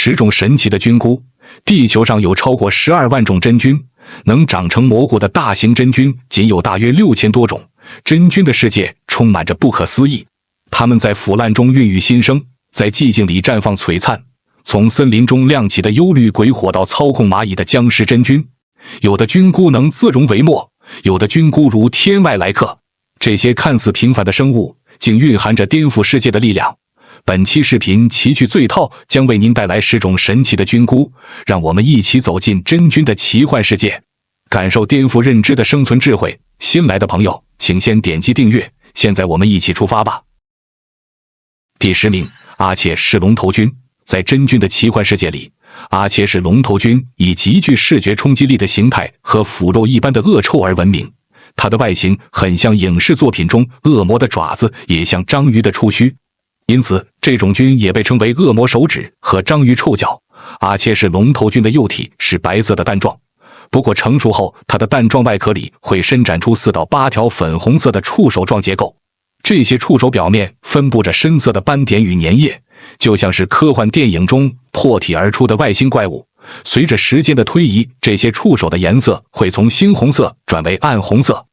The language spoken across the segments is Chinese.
10种神奇的菌菇。地球上有超过12万种真菌，能长成蘑菇的大型真菌仅有大约6000多种。真菌的世界充满着不可思议，它们在腐烂中孕育新生，在寂静里绽放璀璨。从森林中亮起的幽绿鬼火到操控蚂蚁的僵尸真菌，有的菌菇能自溶为沫，有的菌菇如天外来客。这些看似平凡的生物，竟蕴含着颠覆世界的力量。本期视频奇趣最套将为您带来10种神奇的菌菇，让我们一起走进真菌的奇幻世界，感受颠覆认知的生存智慧。新来的朋友，请先点击订阅。现在我们一起出发吧。第10名，阿切氏龙头菌。在真菌的奇幻世界里，阿切氏龙头菌以极具视觉冲击力的形态和腐肉一般的恶臭而闻名。它的外形很像影视作品中恶魔的爪子，也像章鱼的触须，因此这种菌也被称为恶魔手指和章鱼臭脚。阿切氏龙头菌的幼体是白色的蛋状，不过成熟后，它的蛋状外壳里会伸展出4到8条粉红色的触手状结构。这些触手表面分布着深色的斑点与粘液，就像是科幻电影中破体而出的外星怪物。随着时间的推移，这些触手的颜色会从猩红色转为暗红色，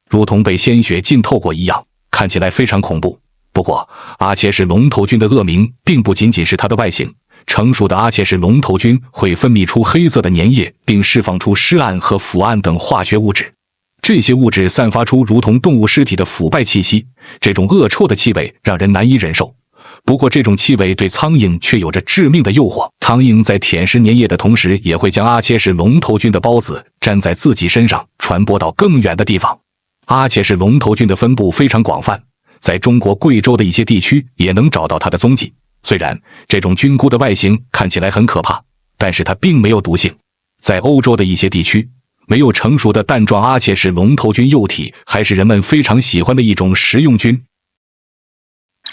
如同被鲜血浸透过一样，看起来非常恐怖。不过，阿切氏龙头菌的恶名并不仅仅是它的外形。成熟的阿切氏龙头菌会分泌出黑色的粘液，并释放出尸胺和腐胺等化学物质。这些物质散发出如同动物尸体的腐败气息，这种恶臭的气味让人难以忍受。不过，这种气味对苍蝇却有着致命的诱惑。苍蝇在舔食粘液的同时，也会将阿切氏龙头菌的孢子粘在自己身上，传播到更远的地方。阿切氏龙头菌的分布非常广泛，在中国贵州的一些地区也能找到它的踪迹。虽然这种菌菇的外形看起来很可怕，但是它并没有毒性。在欧洲的一些地区，没有成熟的蛋状阿切氏龙头菌幼体还是人们非常喜欢的一种食用菌。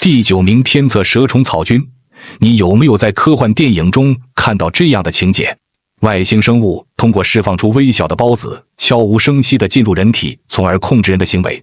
第9名，偏侧蛇虫草菌。你有没有在科幻电影中看到这样的情节？外星生物通过释放出微小的孢子，悄无声息地进入人体，从而控制人的行为。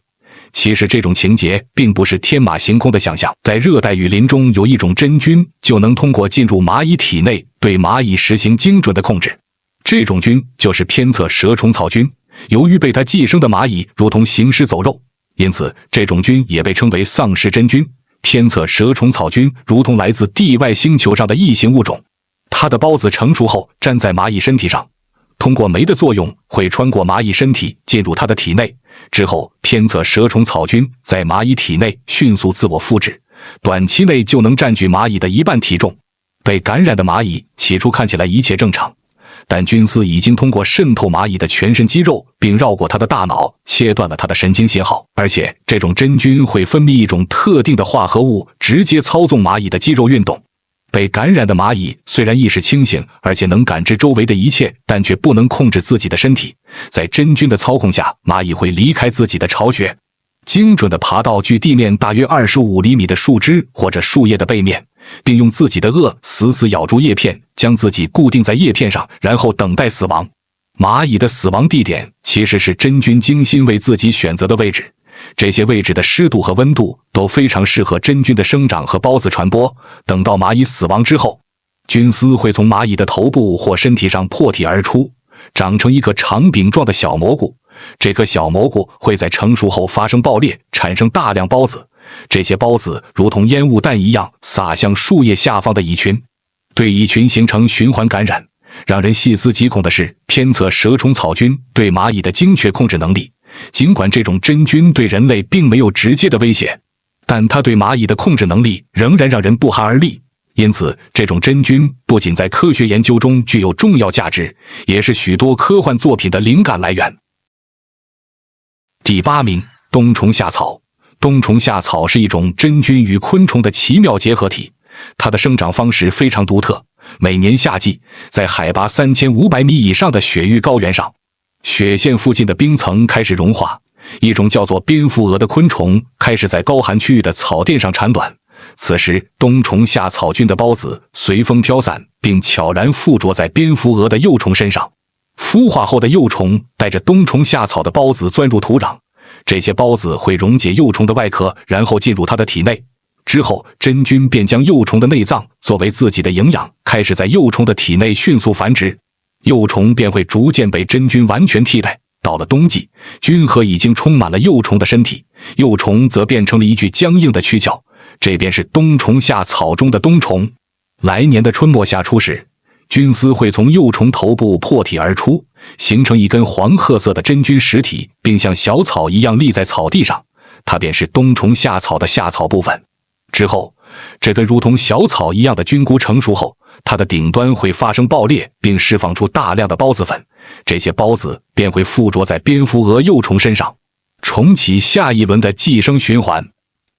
其实这种情节并不是天马行空的想象，在热带雨林中有一种真菌就能通过进入蚂蚁体内对蚂蚁实行精准的控制。这种菌就是偏侧蛇虫草菌。由于被它寄生的蚂蚁如同行尸走肉，因此这种菌也被称为丧尸真菌。偏侧蛇虫草菌如同来自地外星球上的异形物种，它的孢子成熟后粘在蚂蚁身体上，通过酶的作用会穿过蚂蚁身体进入它的体内。之后，偏侧蛇虫草菌在蚂蚁体内迅速自我复制，短期内就能占据蚂蚁的1半体重。被感染的蚂蚁起初看起来一切正常，但菌丝已经通过渗透蚂蚁的全身肌肉，并绕过它的大脑，切断了它的神经信号。而且，这种真菌会分泌一种特定的化合物，直接操纵蚂蚁的肌肉运动。被感染的蚂蚁虽然意识清醒，而且能感知周围的一切，但却不能控制自己的身体。在真菌的操控下，蚂蚁会离开自己的巢穴，精准地爬到距地面大约25厘米的树枝或者树叶的背面，并用自己的颚死死咬住叶片，将自己固定在叶片上，然后等待死亡。蚂蚁的死亡地点其实是真菌精心为自己选择的位置，这些位置的湿度和温度都非常适合真菌的生长和孢子传播。等到蚂蚁死亡之后，菌丝会从蚂蚁的头部或身体上破体而出，长成一颗长柄状的小蘑菇。这颗小蘑菇会在成熟后发生爆裂，产生大量孢子。这些孢子如同烟雾弹一样洒向树叶下方的蚁群，对蚁群形成循环感染。让人细思极恐的是，偏侧蛇虫草菌对蚂蚁的精确控制能力。尽管这种真菌对人类并没有直接的威胁，但它对蚂蚁的控制能力仍然让人不寒而栗。因此，这种真菌不仅在科学研究中具有重要价值，也是许多科幻作品的灵感来源。第8名，冬虫夏草。冬虫夏草是一种真菌与昆虫的奇妙结合体，它的生长方式非常独特。每年夏季，在海拔3500米以上的雪域高原上，雪线附近的冰层开始融化，一种叫做蝙蝠蛾的昆虫开始在高寒区域的草甸上产卵。此时，冬虫夏草菌的孢子随风飘散，并悄然附着在蝙蝠蛾的幼虫身上。孵化后的幼虫带着冬虫夏草的孢子钻入土壤，这些孢子会溶解幼虫的外壳，然后进入它的体内。之后，真菌便将幼虫的内脏作为自己的营养，开始在幼虫的体内迅速繁殖，幼虫便会逐渐被真菌完全替代。到了冬季，菌核已经充满了幼虫的身体，幼虫则变成了一具僵硬的躯壳，这便是冬虫夏草中的冬虫。来年的春末夏初时，菌丝会从幼虫头部破体而出，形成一根黄褐色的真菌实体，并像小草一样立在草地上，它便是冬虫夏草的夏草部分。之后，这根如同小草一样的菌菇成熟后，它的顶端会发生爆裂，并释放出大量的孢子粉，这些孢子便会附着在蝙蝠蛾幼虫身上，重启下一轮的寄生循环。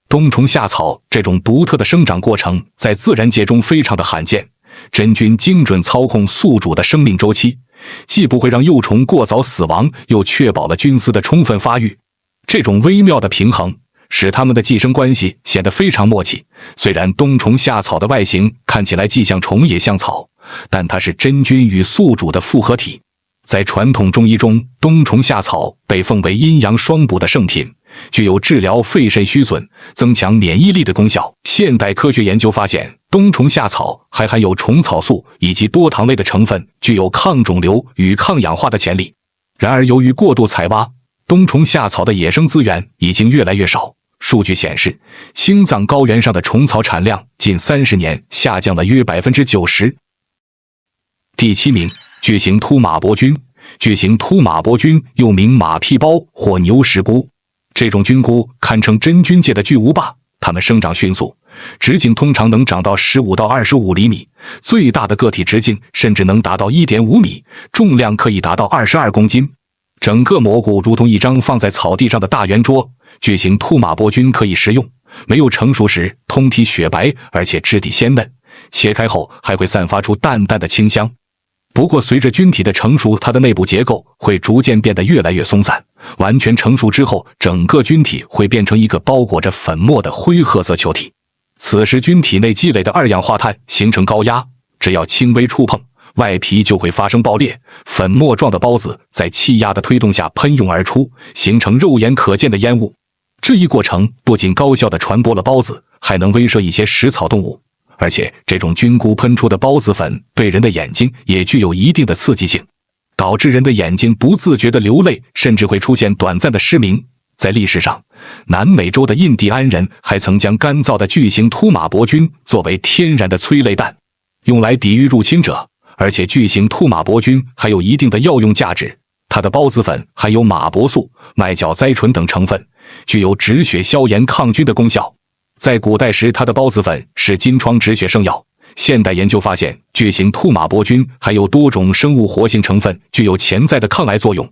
冬虫夏草这种独特的生长过程在自然界中非常的罕见，真菌精准操控宿主的生命周期，既不会让幼虫过早死亡，又确保了菌丝的充分发育。这种微妙的平衡使它们的寄生关系显得非常默契。虽然冬虫夏草的外形看起来既像虫也像草，但它是真菌与宿主的复合体。在传统中医中，冬虫夏草被奉为阴阳双补的圣品，具有治疗肺肾虚损、增强免疫力的功效。现代科学研究发现，冬虫夏草还含有虫草素以及多糖类的成分，具有抗肿瘤与抗氧化的潜力。然而，由于过度采挖，冬虫夏草的野生资源已经越来越少。数据显示，青藏高原上的虫草产量近30年下降了约 90%。 第7名，巨型秃马脖菌。巨型秃马脖菌又名马屁孢或牛石菇，这种菌菇堪称真菌界的巨无霸。它们生长迅速，直径通常能长到15到25厘米，最大的个体直径甚至能达到 1.5 米，重量可以达到22公斤。整个蘑菇如同一张放在草地上的大圆桌。巨型秃马脖菌可以食用，没有成熟时通体雪白，而且质地鲜嫩，切开后还会散发出淡淡的清香。不过随着菌体的成熟，它的内部结构会逐渐变得越来越松散，完全成熟之后，整个菌体会变成一个包裹着粉末的灰褐色球体。此时菌体内积累的二氧化碳形成高压，只要轻微触碰，外皮就会发生爆裂，粉末状的孢子在气压的推动下喷涌而出，形成肉眼可见的烟雾。这一过程不仅高效地传播了孢子，还能威慑一些食草动物。而且这种菌菇喷出的孢子粉对人的眼睛也具有一定的刺激性，导致人的眼睛不自觉地流泪，甚至会出现短暂的失明。在历史上，南美洲的印第安人还曾将干燥的巨型秃马脖菌作为天然的催泪弹，用来抵御入侵者。而且巨型秃马脖菌还有一定的药用价值，它的孢子粉含有马脖素、麦角甾醇等成分，具有止血消炎抗菌的功效。在古代时，它的孢子粉是金疮止血圣药。现代研究发现，巨型秃马脖菌含有多种生物活性成分，具有潜在的抗癌作用。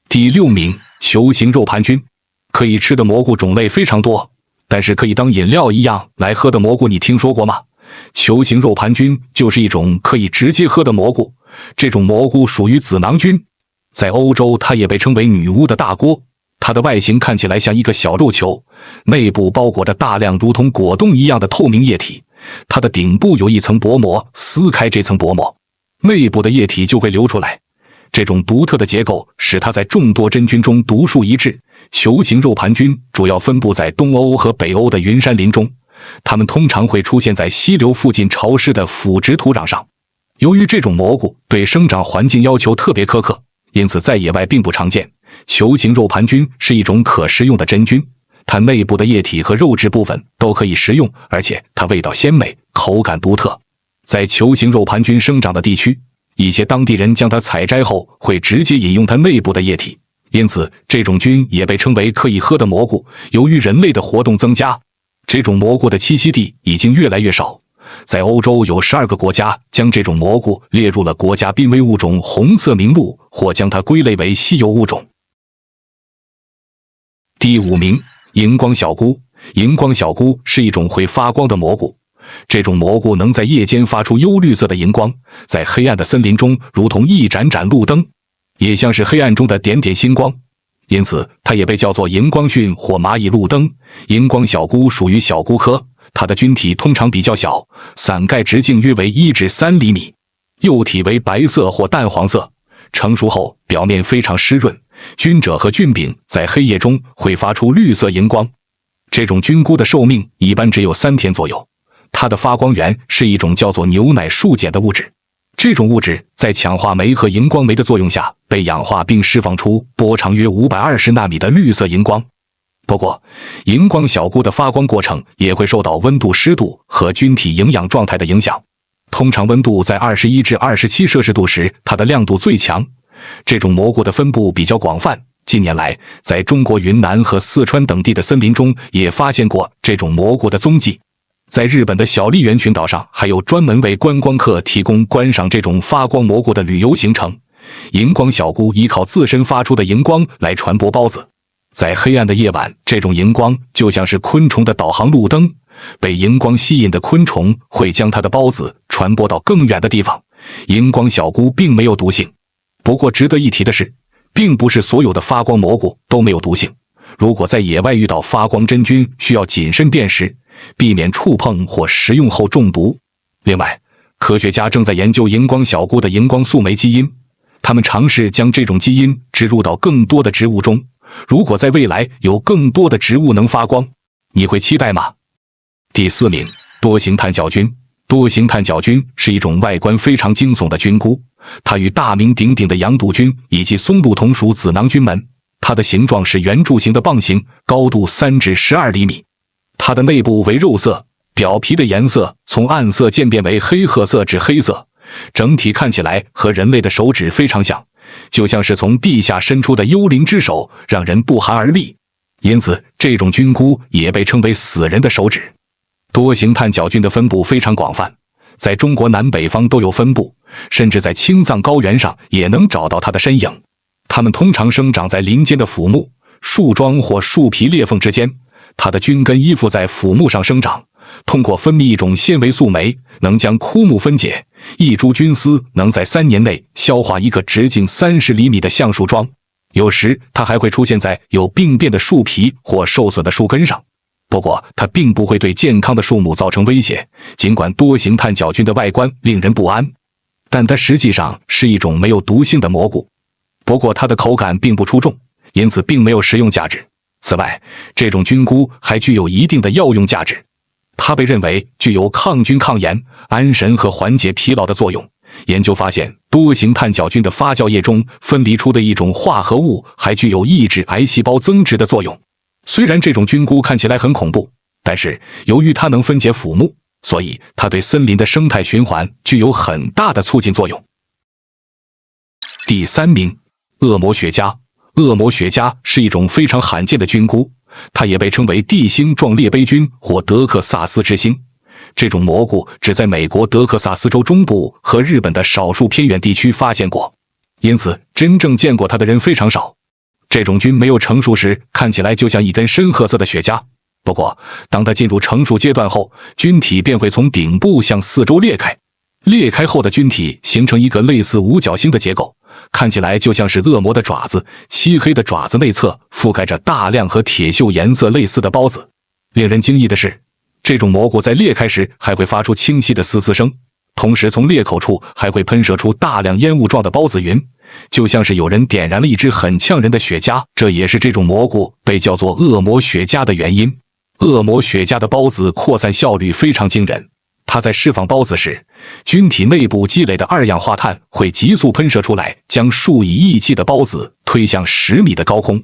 第6名，球形肉盘菌。可以吃的蘑菇种类非常多，但是可以当饮料一样来喝的蘑菇你听说过吗？球形肉盘菌就是一种可以直接喝的蘑菇，这种蘑菇属于子囊菌。在欧洲，它也被称为女巫的大锅。它的外形看起来像一个小肉球，内部包裹着大量如同果冻一样的透明液体。它的顶部有一层薄膜，撕开这层薄膜，内部的液体就会流出来。这种独特的结构使它在众多真菌中独树一帜。球形肉盘菌主要分布在东欧和北欧的云杉林中，它们通常会出现在溪流附近潮湿的腐殖土壤上。由于这种蘑菇对生长环境要求特别苛刻，因此在野外并不常见。球形肉盘菌是一种可食用的真菌，它内部的液体和肉质部分都可以食用，而且它味道鲜美，口感独特。在球形肉盘菌生长的地区，一些当地人将它采摘后会直接饮用它内部的液体，因此这种菌也被称为可以喝的蘑菇。由于人类的活动增加，这种蘑菇的栖息地已经越来越少。在欧洲有12个国家将这种蘑菇列入了国家濒危物种红色名录，或将它归类为稀有物种。第5名，荧光小菇。荧光小菇是一种会发光的蘑菇，这种蘑菇能在夜间发出幽绿色的荧光，在黑暗的森林中如同一盏盏路灯，也像是黑暗中的点点星光，因此它也被叫做荧光蕈或蚂蚁路灯。荧光小菇属于小菇科，它的菌体通常比较小，伞盖直径约为1至3厘米，幼体为白色或淡黄色，成熟后表面非常湿润，菌褶和菌柄在黑夜中会发出绿色荧光。这种菌菇的寿命一般只有3天左右。它的发光源是一种叫做牛奶树碱的物质，这种物质在强化酶和荧光酶的作用下被氧化，并释放出波长约520纳米的绿色荧光。不过，荧光小菇的发光过程也会受到温度、湿度和菌体营养状态的影响。通常温度在21至27摄氏度时，它的亮度最强。这种蘑菇的分布比较广泛，近年来在中国云南和四川等地的森林中也发现过这种蘑菇的踪迹。在日本的小笠原群岛上，还有专门为观光客提供观赏这种发光蘑菇的旅游行程。荧光小菇依靠自身发出的荧光来传播孢子。在黑暗的夜晚，这种荧光就像是昆虫的导航路灯，被荧光吸引的昆虫会将它的孢子传播到更远的地方。荧光小菇并没有毒性。不过值得一提的是，并不是所有的发光蘑菇都没有毒性。如果在野外遇到发光真菌，需要谨慎辨识，避免触碰或食用后中毒。另外，科学家正在研究荧光小菇的荧光素酶基因，他们尝试将这种基因植入到更多的植物中。如果在未来有更多的植物能发光，你会期待吗？第4名，多形炭角菌。多形炭角菌是一种外观非常惊悚的菌菇，它与大名鼎鼎的羊肚菌以及松露同属子囊菌门。它的形状是圆柱形的棒形，高度3至12厘米。它的内部为肉色，表皮的颜色从暗色渐变为黑褐色至黑色，整体看起来和人类的手指非常像，就像是从地下伸出的幽灵之手，让人不寒而栗。因此，这种菌菇也被称为死人的手指。多形炭角菌的分布非常广泛，在中国南北方都有分布，甚至在青藏高原上也能找到它的身影。它们通常生长在林间的腐木、树桩或树皮裂缝之间，它的菌根依附在腐木上生长，通过分泌一种纤维素酶，能将枯木分解。一株菌丝能在3年内消化一个直径30厘米的橡树桩。有时它还会出现在有病变的树皮或受损的树根上。不过，它并不会对健康的树木造成威胁。尽管多形炭角菌的外观令人不安，但它实际上是一种没有毒性的蘑菇。不过，它的口感并不出众，因此并没有食用价值。此外，这种菌菇还具有一定的药用价值。它被认为具有抗菌、抗炎、安神和缓解疲劳的作用。研究发现，多形炭角菌的发酵液中分离出的一种化合物还具有抑制癌细胞增殖的作用。虽然这种菌菇看起来很恐怖，但是由于它能分解腐木，所以它对森林的生态循环具有很大的促进作用。第3名，恶魔雪茄。恶魔雪茄是一种非常罕见的菌菇，它也被称为地星状裂杯菌或德克萨斯之星。这种蘑菇只在美国德克萨斯州中部和日本的少数偏远地区发现过，因此真正见过它的人非常少。这种菌没有成熟时看起来就像一根深褐色的雪茄，不过当它进入成熟阶段后，菌体便会从顶部向四周裂开。裂开后的菌体形成一个类似五角星的结构，看起来就像是恶魔的爪子。漆黑的爪子内侧覆盖着大量和铁锈颜色类似的孢子。令人惊异的是，这种蘑菇在裂开时还会发出清晰的嘶嘶声，同时从裂口处还会喷射出大量烟雾状的孢子云，就像是有人点燃了一支很呛人的雪茄。这也是这种蘑菇被叫做恶魔雪茄的原因。恶魔雪茄的孢子扩散效率非常惊人，它在释放孢子时，菌体内部积累的二氧化碳会急速喷射出来，将数以亿计的孢子推向10米的高空。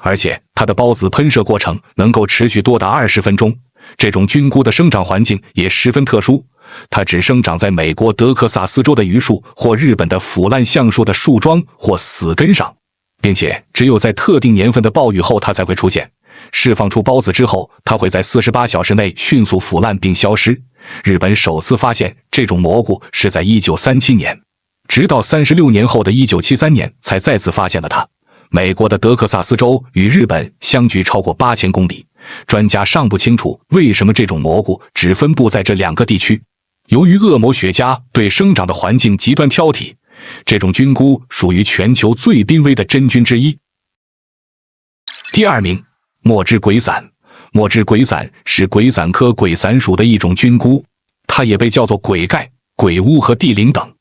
而且它的孢子喷射过程能够持续多达20分钟。这种菌菇的生长环境也十分特殊，它只生长在美国德克萨斯州的榆树或日本的腐烂橡树的树桩或死根上，并且只有在特定年份的暴雨后它才会出现。释放出孢子之后，它会在48小时内迅速腐烂并消失。日本首次发现这种蘑菇是在1937年，直到36年后的1973年才再次发现了它。美国的德克萨斯州与日本相距超过8000公里，专家尚不清楚为什么这种蘑菇只分布在这2个地区。由于恶魔雪茄对生长的环境极端挑剔，这种菌菇属于全球最濒危的真菌之一。第2名，墨汁鬼伞。墨汁鬼伞是鬼伞科鬼伞属的一种菌菇，它也被叫做鬼盖、鬼屋和地灵等。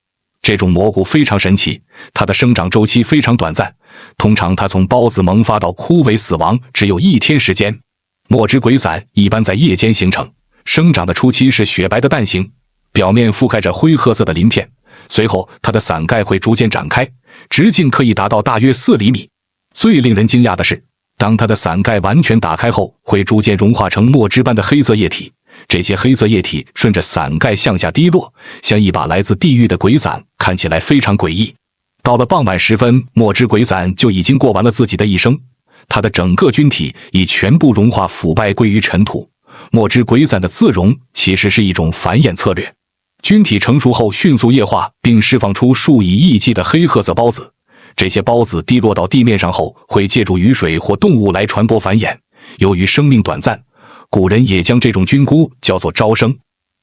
这种蘑菇非常神奇，它的生长周期非常短暂，通常它从孢子萌发到枯萎死亡只有1天时间。墨汁鬼伞一般在夜间形成，生长的初期是雪白的蛋形，表面覆盖着灰褐色的鳞片，随后它的伞盖会逐渐展开，直径可以达到大约4厘米。最令人惊讶的是，当它的伞盖完全打开后，会逐渐融化成墨汁般的黑色液体，这些黑色液体顺着伞盖向下滴落，像一把来自地狱的鬼伞，看起来非常诡异。到了傍晚时分，墨汁鬼伞就已经过完了自己的一生，它的整个菌体已全部融化腐败归于尘土。墨汁鬼伞的自溶其实是一种繁衍策略，菌体成熟后迅速液化，并释放出数以亿计的黑褐色孢子。这些孢子滴落到地面上后，会借助雨水或动物来传播繁衍。由于生命短暂，古人也将这种菌菇叫做朝生。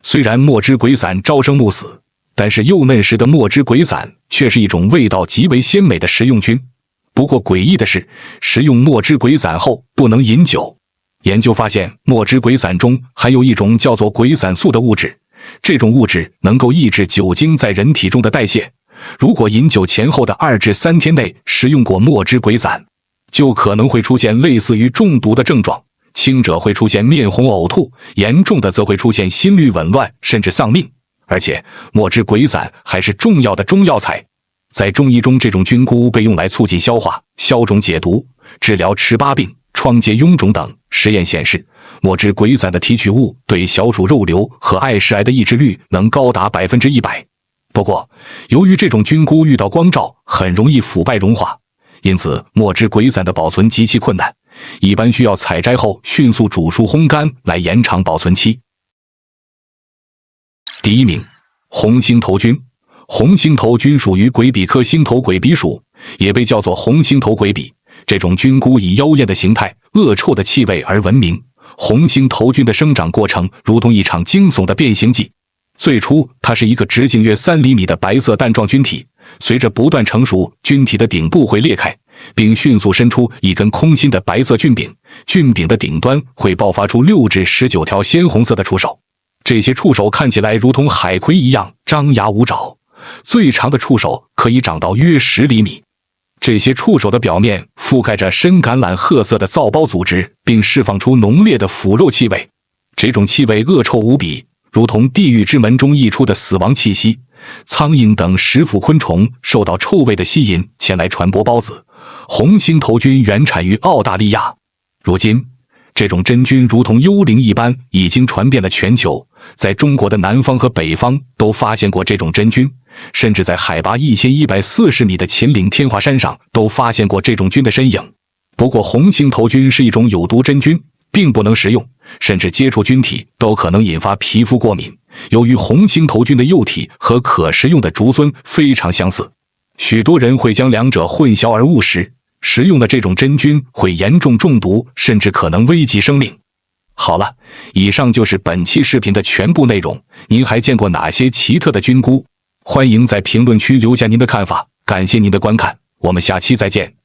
虽然墨汁鬼伞朝生暮死，但是幼嫩时的墨汁鬼伞却是一种味道极为鲜美的食用菌。不过诡异的是，食用墨汁鬼伞后不能饮酒。研究发现，墨汁鬼伞中含有一种叫做鬼伞素的物质，这种物质能够抑制酒精在人体中的代谢。如果饮酒前后的2至3天内食用过墨汁鬼伞，就可能会出现类似于中毒的症状，轻者会出现面红呕吐，严重的则会出现心律紊乱，甚至丧命。而且墨汁鬼伞还是重要的中药材，在中医中，这种菌菇被用来促进消化、消肿解毒、治疗荨巴病、疮疖臃肿等。实验显示，墨汁鬼伞的提取物对小鼠肉瘤和爱食癌的抑制率能高达100%。不过，由于这种菌菇遇到光照很容易腐败融化，因此墨汁鬼伞的保存极其困难，一般需要采摘后迅速煮熟烘干来延长保存期。第1名，红星头菌。红星头菌属于鬼笔科星头鬼笔属，也被叫做红星头鬼笔。这种菌菇以妖艳的形态、恶臭的气味而闻名。红星头菌的生长过程如同一场惊悚的变形记。最初，它是一个直径约3厘米的白色蛋状菌体，随着不断成熟，菌体的顶部会裂开，并迅速伸出一根空心的白色菌柄，菌柄的顶端会爆发出6至19条鲜红色的触手。这些触手看起来如同海葵一样张牙舞爪，最长的触手可以长到约10厘米。这些触手的表面覆盖着深橄榄褐色的皂包组织，并释放出浓烈的腐肉气味。这种气味恶臭无比，如同地狱之门中溢出的死亡气息。苍蝇等食腐昆虫受到臭味的吸引，前来传播孢子。红星头菌原产于澳大利亚，如今这种真菌如同幽灵一般已经传遍了全球，在中国的南方和北方都发现过这种真菌，甚至在海拔1140米的秦岭天华山上都发现过这种菌的身影。不过红星头菌是一种有毒真菌，并不能食用，甚至接触菌体都可能引发皮肤过敏。由于红星头菌的幼体和可食用的竹荪非常相似，许多人会将两者混淆而误食，食用的这种真菌会严重中毒，甚至可能危及生命。好了，以上就是本期视频的全部内容。您还见过哪些奇特的菌菇？欢迎在评论区留下您的看法。感谢您的观看，我们下期再见。